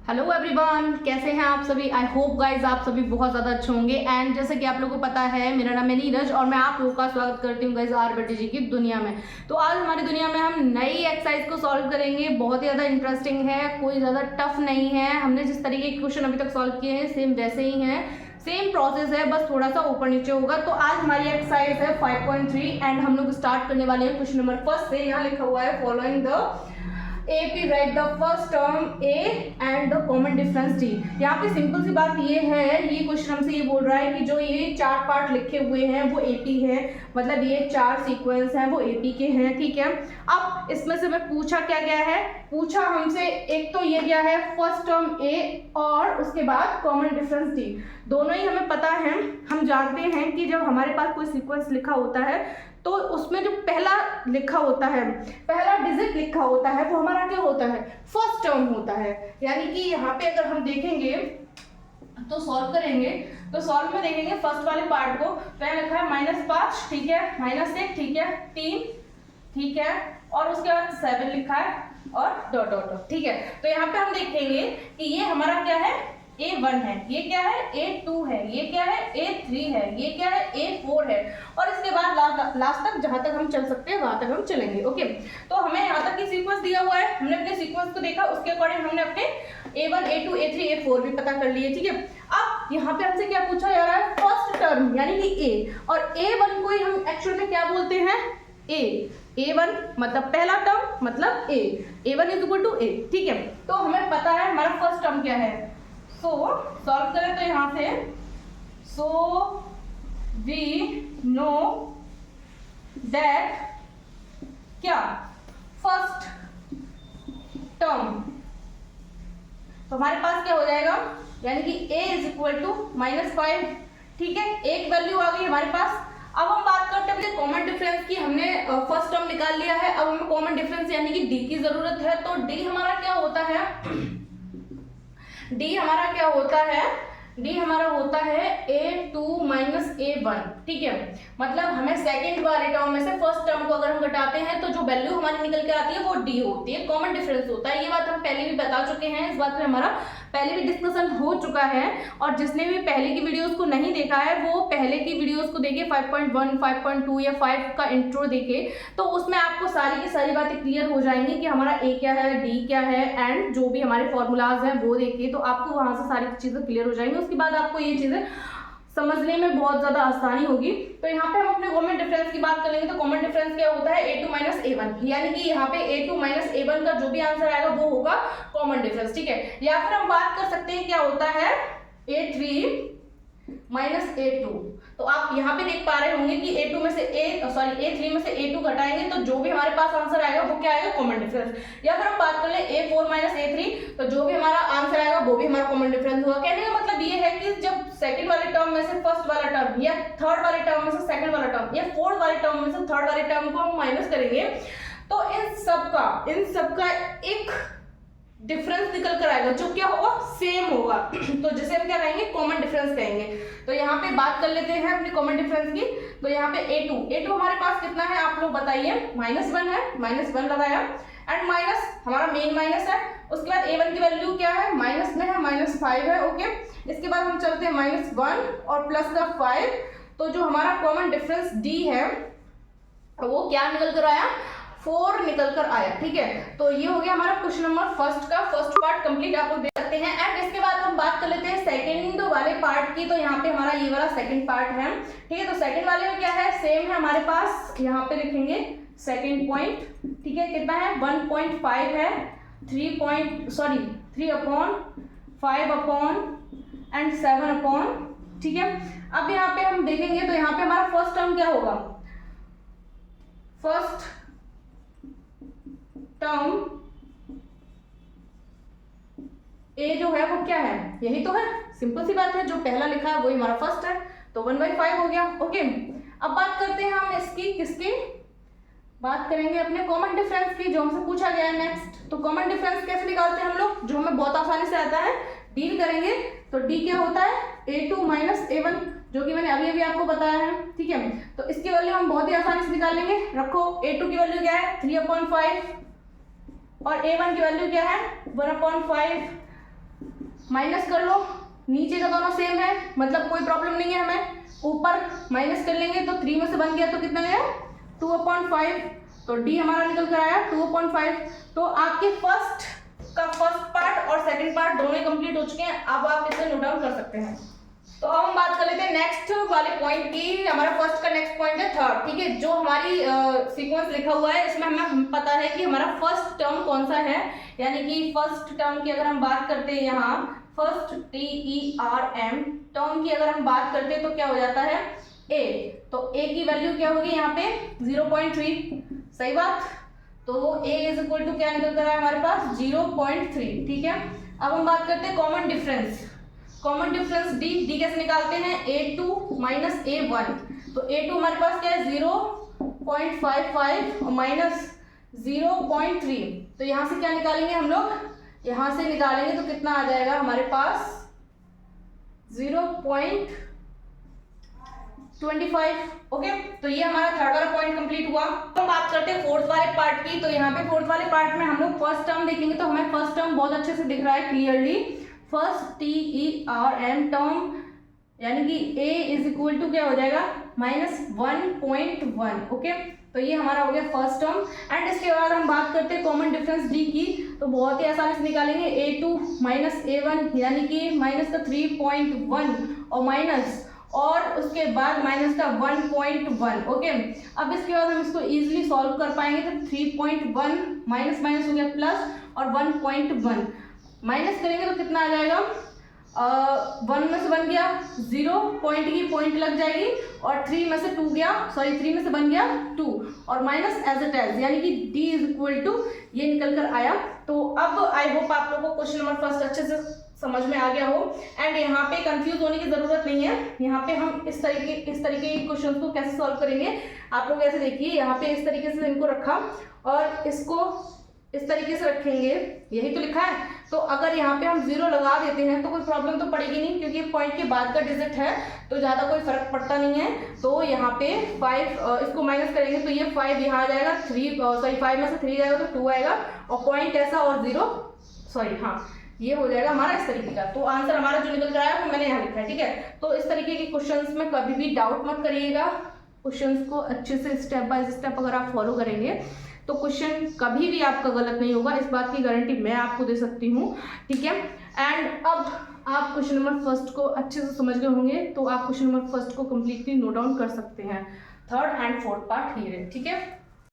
Hello everyone, कैसे हैं आप सभी। आई होप गाइज आप सभी बहुत ज़्यादा अच्छे होंगे। एंड जैसे कि आप लोगों को पता है, मेरा नाम है नीरज और मैं आप लोगों का स्वागत करती हूँ गाइज आरबीटीजी की दुनिया में। तो आज हमारी दुनिया में हम नई एक्सरसाइज को सॉल्व करेंगे। बहुत ही ज़्यादा इंटरेस्टिंग है, कोई ज़्यादा टफ नहीं है। हमने जिस तरीके के क्वेश्चन अभी तक सॉल्व किए हैं सेम वैसे ही हैं, सेम प्रोसेस है, बस थोड़ा सा ऊपर नीचे होगा। तो आज हमारी एक्सरसाइज है 5.3 एंड हम लोग स्टार्ट करने वाले हैं क्वेश्चन नंबर फर्स्ट से। यहाँ लिखा हुआ है following the AP write the first term A and the common difference D। यहाँ पे सिंपल सी बात ये है, ये क्वेश्चन हमसे ये बोल रहा है कि जो ये चार पार्ट लिखे हुए हैं वो AP है, मतलब ये चार सीक्वेंस हैं वो AP के हैं, ठीक है। अब इसमें से मैं पूछा क्या गया है, पूछा हमसे एक तो ये गया है फर्स्ट टर्म A और उसके बाद कॉमन डिफरेंस D। दोनों ही हमें पता है, हम जानते हैं कि जब हमारे पास कोई सीक्वेंस लिखा होता है तो उसमें जो पहला लिखा होता है, पहला डिजिट लिखा होता है वो हमारा क्या होता है, फर्स्ट टर्म होता है। यानी कि यहाँ पे अगर हम देखेंगे तो सॉल्व करेंगे तो सॉल्व में देखेंगे फर्स्ट वाले पार्ट को, तो यहाँ लिखा है -5, ठीक है, -1, ठीक है, 3, ठीक है, और उसके बाद 7 लिखा है और डॉट डॉट डॉट, ठीक है। तो यहाँ पे हम देखेंगे कि ये हमारा क्या है, A1 है, ये क्या है, A2 है, ये क्या है, A3 है, ये क्या है, A4 है, और इसके बाद लास्ट तक जहां तक हम चल सकते हैं वहां तक हम चलेंगे। ओके, तो हमें यहाँ तक की सीक्वेंस दिया हुआ है, हमने अपने सीक्वेंस को देखा, उसके अकॉर्डिंग हमने अपने A1, A2, A3, A4 भी पता कर लिए, ठीक है। अब यहाँ पे हमसे क्या पूछा जा रहा है, फर्स्ट टर्म यानी कि A, और A1 को ही हम एक्चुअल में क्या बोलते हैं, A1 मतलब पहला टर्म मतलब A, A1 is equal to A, ठीक है। तो हमें पता है हमारा फर्स्ट टर्म क्या है। सो सॉल्व करें तो यहाँ से सो वी नो दैट क्या फर्स्ट टर्म, तो हमारे पास क्या हो जाएगा, यानी कि a इज इक्वल टू -5, ठीक है, एक वैल्यू आ गई हमारे पास। अब हम बात करते हैं कॉमन डिफरेंस की। हमने फर्स्ट टर्म निकाल लिया है, अब हमें कॉमन डिफरेंस यानी कि d की जरूरत है। तो d हमारा क्या होता है, D हमारा क्या होता है, D हमारा होता है A2 A1, ठीक है। मतलब हमें सेकंड वाले टर्म में से फर्स्ट टर्म को अगर हम घटाते हैं तो जो वैल्यू हमारी निकल के आती है वो D होती है, कॉमन डिफरेंस होता है। ये बात हम पहले भी बता चुके हैं, इस बात पे हमारा पहले भी डिस्कशन हो चुका है, और जिसने भी पहले की वीडियोस को नहीं देखा है वो पहले की वीडियोस को देखे, 5.1, 5.2 या 5 का इंट्रो देखे, तो उसमें आपको सारी की सारी बातें क्लियर हो जाएंगी कि हमारा A क्या है, D क्या है, एंड जो भी हमारे फॉर्मूलाज हैं वो देखिए, तो आपको वहां से सारी चीजें क्लियर हो जाएंगी। उसके बाद आपको ये चीजें समझने में बहुत ज्यादा आसानी होगी। तो यहाँ पे हम अपने कॉमन डिफरेंस की बात करेंगे, तो कॉमन डिफरेंस क्या होता है, A2 A1, यानी कि यहाँ पे A2 A1 का जो भी आंसर आएगा वो होगा कॉमन डिफरेंस, ठीक है। या फिर हम बात कर सकते हैं क्या होता है A3 A2। तो आप यहाँ पे देख पा रहे होंगे कि A3 में से A2 घटाएंगे तो जो भी हमारे पास आंसर आएगा वो क्या आएगा, कॉमन डिफरेंस। या फिर हम बात कर ले A4 A3, तो जो भी हमारा आंसर आएगा वो भी हमारा कॉमन डिफरेंस होगा। कहने का मतलब ये है कि जब सेकंड वाले टर्म में से फर्स्ट वाला टर्म, या थर्ड वाले टर्म में से सेकंड वाला टर्म, या फोर्थ वाले टर्म में से थर्ड वाले टर्म को हम माइनस करेंगे तो इन सबका एक डिफरेंस निकल कर आएगा जो क्या होगा, सेम होगा। तो जिसे हम क्या कहेंगे, कॉमन डिफरेंस कहेंगे। तो यहाँ पे बात कर लेते हैं अपनी कॉमन डिफरेंस की। तो यहाँ पे A2 हमारे पास कितना है आप लोग बताइए, -1 है, -1 लगाया, एंड माइनस हमारा मेन माइनस है। उसके बाद A1 की वैल्यू क्या है, माइनस में है, -5 है, ओके। इसके बाद हम चलते हैं -1 और प्लस का 5, तो जो हमारा कॉमन डिफरेंस D है वो क्या निकल कर आया, 4 निकल कर आया, ठीक है। तो ये हो गया हमारा क्वेश्चन नंबर फर्स्ट का फर्स्ट पार्ट कंप्लीट, आप लोग देख सकते हैं। एंड इसके बाद हम बात कर लेते हैं सेकंड वाले पार्ट की। तो यहाँ पे हमारा ये वाला सेकंड पार्ट है, ठीक है। तो सेकंड वाले में क्या है, सेम है हमारे पास, यहाँ पे लिखेंगे सेकंड पॉइंट, ठीक है, कितना है, 1.5 है, 3/5 एंड 7/, ठीक है। अब यहाँ पे हम देखेंगे तो यहाँ पे हमारा फर्स्ट टर्म क्या होगा, फर्स्ट टर्म A जो है वो क्या है, यही तो है, सिंपल सी बात है, जो पहला लिखा है वही हमारा फर्स्ट है, तो 1/5 हो गया, ओके। अब बात करते हैं हम इसकी किसकी, बात करेंगे अपने कॉमन डिफरेंस की, जो हमसे पूछा गया है नेक्स्ट। तो कॉमन डिफरेंस कैसे निकालते हैं हम लोग, जो हमें बहुत आसानी से आता है, डील करेंगे। तो D क्या होता है, A2 A1, जो कि मैंने अभी अभी आपको बताया है, ठीक है। तो इसकी वैल्यू हम बहुत ही आसानी से निकाल लेंगे। रखो, A2 की वैल्यू क्या है, 3/5, और A1 की वैल्यू क्या है, 1/5, माइनस कर लो, नीचे का दोनों सेम है मतलब कोई प्रॉब्लम नहीं है हमें, ऊपर माइनस कर लेंगे तो 3 में से बन गया तो कितना गया 2/5, तो डी हमारा निकल कर आया 2/5। तो आपके फर्स्ट पार्ट और सेकंड पार्ट दोनों कंप्लीट हो चुके हैं, अब आप इसे नोट डाउन कर सकते हैं। तो अब हम बात कर लेते हैं नेक्स्ट वाले पॉइंट की। हमारा फर्स्ट का नेक्स्ट पॉइंट है थर्ड, ठीक है। जो हमारी सीक्वेंस लिखा हुआ है इसमें हमें पता है कि हमारा फर्स्ट टर्म कौन सा है, यानी कि फर्स्ट टर्म की अगर हम बात करते हैं यहाँ फर्स्ट TERM टर्म की अगर हम बात करते हैं तो क्या हो जाता है a, तो a की वैल्यू क्या होगी यहाँ पे 0.3, सही बात। तो a इज इक्वल टू क्या निकल कर रहा है हमारे पास 0.3, ठीक है। अब हम बात करते हैं कॉमन डिफरेंस d कैसे निकालते हैं a2 माइनस a1, तो a2 हमारे पास क्या है 0.55 और माइनस 0.3, तो यहाँ से क्या निकालेंगे हम लोग, यहाँ से निकालेंगे तो कितना आ जाएगा हमारे पास 0.25, ओके। तो ये हमारा थर्ड वाला पॉइंट कंप्लीट हुआ। तो बात करते हैं फोर्थ वाले पार्ट की। तो यहाँ पे फोर्थ वाले पार्ट में हम लोग फर्स्ट टर्म देखेंगे तो हमें फर्स्ट टर्म बहुत अच्छे से दिख रहा है क्लियरली, फर्स्ट TERM टर्म यानी कि a इज इक्वल टू क्या हो जाएगा -1.1, ओके। तो ये हमारा हो गया फर्स्ट टर्म। एंड इसके बाद हम बात करते हैं कॉमन डिफरेंस d की, तो बहुत ही आसानी से निकालेंगे a2 माइनस a1 यानी कि माइनस का 3.1 और माइनस और उसके बाद माइनस का 1.1, ओके। अब इसके बाद हम इसको इजीली सॉल्व कर पाएंगे, तो 3.1 माइनस माइनस हो गया प्लस और 1.1 माइनस करेंगे तो कितना आ जाएगा 1 में से बन गया 0, पॉइंट की पॉइंट लग जाएगी और 3 में से 2 गया, सॉरी 3 में से बन गया 2 और माइनस एज इट इज यानी कि d इज इक्वल टू ये निकल कर आया। तो अब आई होप आप लोगों को क्वेश्चन नंबर फर्स्ट अच्छे से समझ में आ गया हो। एंड यहाँ पे कंफ्यूज होने की जरूरत नहीं है, यहाँ पे हम इस तरीके के क्वेश्चन को कैसे सॉल्व करेंगे आप लोग ऐसे देखिए, यहाँ पे इस तरीके से इनको रखा और इसको इस तरीके से रखेंगे, यही तो लिखा है। तो अगर यहाँ पे हम 0 लगा देते हैं तो कोई प्रॉब्लम तो पड़ेगी नहीं, क्योंकि पॉइंट के बाद का डिजिट है तो ज़्यादा कोई फर्क पड़ता नहीं है। तो यहाँ पे 5 इसको माइनस करेंगे तो ये 5 यहाँ आ जाएगा, 5 में से 3 जाएगा तो 2 आएगा और पॉइंट ऐसा और 0 सॉरी हाँ ये हो जाएगा हमारा इस तरीके का। तो आंसर हमारा जो निकल कर आया वो मैंने यहाँ लिखा है, ठीक है। तो इस तरीके के क्वेश्चंस में कभी भी डाउट मत करिएगा, क्वेश्चंस को अच्छे से स्टेप बाय स्टेप अगर आप फॉलो करेंगे तो क्वेश्चन कभी भी आपका गलत नहीं होगा, इस बात की गारंटी मैं आपको दे सकती हूँ, ठीक है। एंड अब आप क्वेश्चन नंबर फर्स्ट को अच्छे से समझ गए होंगे, तो आप क्वेश्चन नंबर फर्स्ट को कम्प्लीटली नोट डाउन कर सकते हैं। Third and fourth part clear है, ठीक है।